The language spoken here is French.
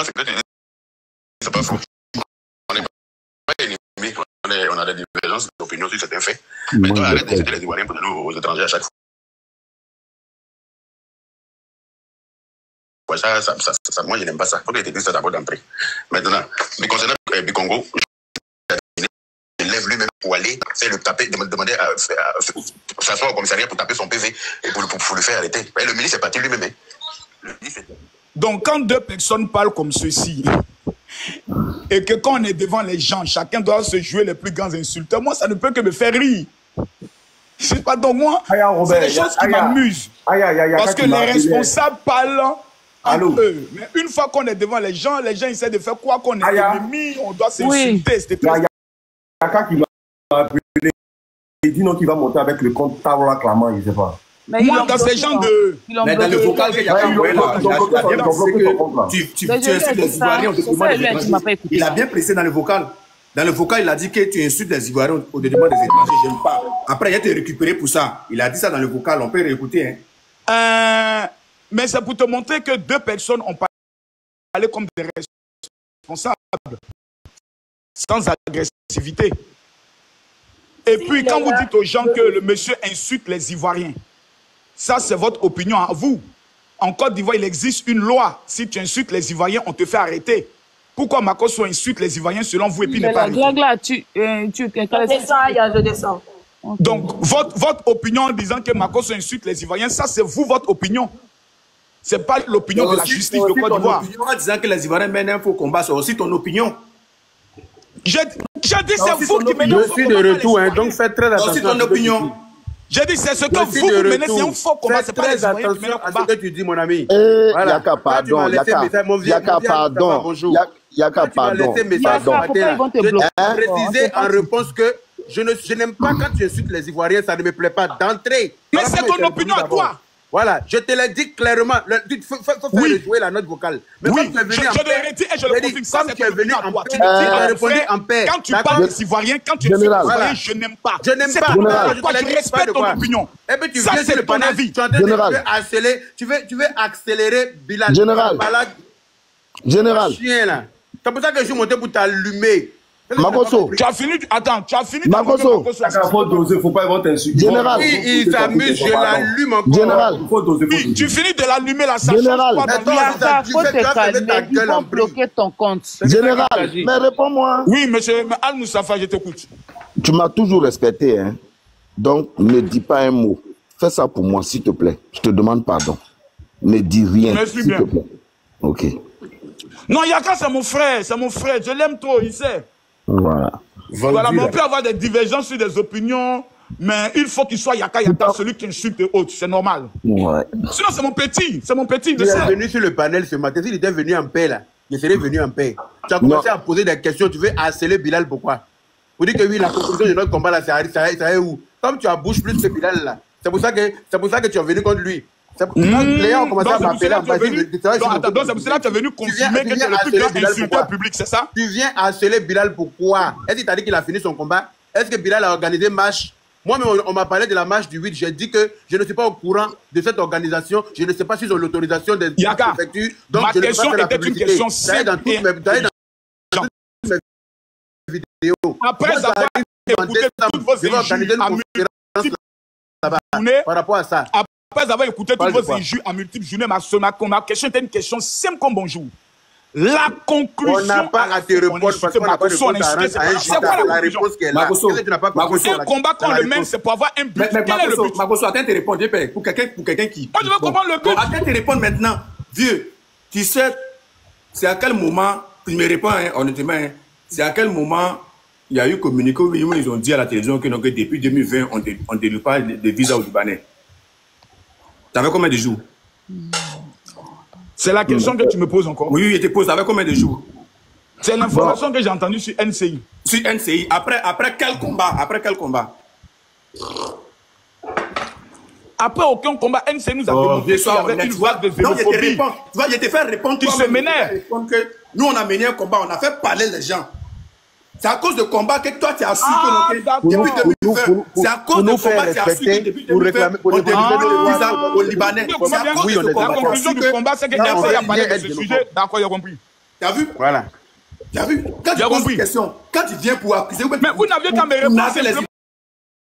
ce que tu dis, c'est pas faux. On n'est pas ennemis, on a des divergences d'opinion sur certains faits. Mais toi, arrête d'insulter les Ivoiriens pour nous aux étrangers à chaque fois. Ouais, ça, moi, je n'aime pas ça. Il faut que tu dises ça d'abord d'entrée. Maintenant, concernant Bikongo, il lève lui-même pour aller faire le taper, demander à s'asseoir au commissariat pour taper son PV et pour le faire arrêter. Et le ministre est parti lui-même. Donc, quand deux personnes parlent comme ceci, et que quand on est devant les gens, chacun doit se jouer les plus grands insulteurs, moi, ça ne peut que me faire rire. C'est pas donc moi, c'est des choses qui m'amusent. Parce que les responsables parlent entre eux. Mais une fois qu'on est devant les gens essaient de faire quoi qu'on est ennemi, on doit s'insulter. Il y a quelqu'un qui m'a appelé, il dit non qu'il va monter avec le compte Tawra Claman, je ne sais pas. Mais moi, dans ces gens de... Mais dans le vocal qu'il y a tu insultes les Ivoiriens au détriment des étrangers. Il a bien pressé dans le vocal. Dans le vocal, il a dit que tu insultes les Ivoiriens au détriment des étrangers. J'aime pas. Après, il a été récupéré pour ça. Il a dit ça dans le vocal. On peut réécouter. Mais c'est pour te montrer que deux personnes ont parlé comme des responsables, sans agressivité. Et puis, quand vous dites aux gens que le monsieur insulte les Ivoiriens, ça, c'est votre opinion à vous. En Côte d'Ivoire, il existe une loi. Si tu insultes les Ivoiriens, on te fait arrêter. Pourquoi Makosso insulte les Ivoiriens selon vous et puis n'est pas arrêté? Je descends. Donc, votre opinion en disant que Makosso insulte les Ivoiriens, ça, c'est vous, votre opinion. Ce n'est pas l'opinion de la justice de Côte d'Ivoire. En disant que les Ivoiriens mènent un faux combat, c'est aussi ton opinion. J'ai dit, c'est vous qui menez un faux combat. Je suis de retour, donc faites très attention. C'est aussi ton opinion. J'ai dit, c'est ce que vous menez, c'est un faux combat, c'est pas les Ivoiriens qui mènent un combat. C'est ce que tu dis, mon ami. Yaka, pardon, Yaka, pardon. Yaka, pardon. Je précisais en réponse que je n'aime pas quand tu insultes les Ivoiriens, ça ne me plaît pas d'entrée. Mais c'est ton opinion à toi. Voilà, je te l'ai dit clairement. Il faut faire jouer la note vocale. Mais oui, je le redis et je le confirme. Ça, c'est venu en paix. Tu as répondu en paix. Quand tu parles des Ivoiriens, quand tu dis Ivoiriens, je n'aime pas. Je n'aime pas. Tu respectes ton opinion. Et puis tu viens sur le panel. Tu veux accélérer Bilal. Général. C'est pour ça que je suis monté pour t'allumer. Makosso. Tu as fini. Attends, tu as fini. Makosso. Il faut doser, il ne faut pas avoir t'insulter. Général. Oui, il s'amuse, je l'allume encore. Général. Il faut doser. Oui, tu finis de l'allumer là, ça Général. change pas dans Il faut te calmer, ils vont bloquer ton compte. Général, mais réponds-moi. Oui, monsieur Al-Moussafa, je t'écoute. Tu m'as toujours respecté, hein. Donc, ne dis pas un mot. Fais ça pour moi, s'il te plaît. Je te demande pardon. Ne dis rien, s'il te plaît. Ok. Non, Yaka, c'est mon frère, je l'aime trop, il sait. Voilà. Voilà, mais on peut avoir des divergences sur des opinions, mais il faut qu'il soit Yaka, celui qui insulte les autres, c'est normal. Ouais. Sinon, c'est mon petit, Il est venu sur le panel ce matin, s'il était venu en paix là, il serait venu en paix. Tu as commencé à poser des questions, tu veux harceler Bilal, pourquoi? Vous dites que oui, la conclusion de notre combat là, ça est où? Comme tu as bouge plus que Bilal là, c'est pour ça que tu es venu contre lui. Les gens ont commencé à m'appeler en bas. Donc c'est pour cela que tu es venu confirmer que tu es le plus grand insulteur public, c'est ça? Tu viens harceler Bilal pourquoi? Est-ce qu'il t'a dit qu'il a fini son combat? Est-ce que Bilal a organisé marche? Moi, on m'a parlé de la marche du 8. J'ai dit que je ne suis pas au courant de cette organisation. Je ne sais pas s'ils ont l'autorisation des préfectures. Donc, ma question était une question simple. Dans toutes mes vidéos. Après avoir écouté toutes vos injures à multiples journées, par rapport à ça. Après avoir écouté toutes vos injures à multiples journées, ma question était une question simple comme bonjour. La conclusion. On n'a pas à te répondre parce qu'on n'a pas répondu à la réponse qui est là. Un combat qu'on le mène, c'est pour avoir un but. Quel est le but? Makosso, attends de te répondre, pour quelqu'un qui... Moi, je veux comprendre le but. Attends de te répondre maintenant. Vieux, tu sais, c'est à quel moment, il me répond honnêtement, c'est à quel moment il y a eu communiqué où ils ont dit à la télévision que depuis 2020, on ne délivre pas de visa aux Libanais. Ça fait combien de jours? C'est la question que tu me poses encore. Oui, je te pose. Avec combien de jours? C'est l'information que j'ai entendue sur NCI. Sur NCI. Après quel combat? Après aucun combat, NCI nous a demandé qu'il y avait une vague de xénophobie. Tu vois, je te fais répondre. Tu se m'énerves. Nous, on a mené un combat, on a fait parler les gens. C'est à cause de combat que toi, tu as su que depuis 2020. C'est à cause de combat que tu as su que depuis 2020, on délivre le visa aux Libanais. La conclusion du combat, c'est qu'il n'y a pas parlé de ce sujet. D'accord, j'ai compris. Tu as vu? Voilà. Tu as vu? Quand tu poses une question, quand tu viens pour accuser... Mais vous n'aviez qu'à me répondre simplement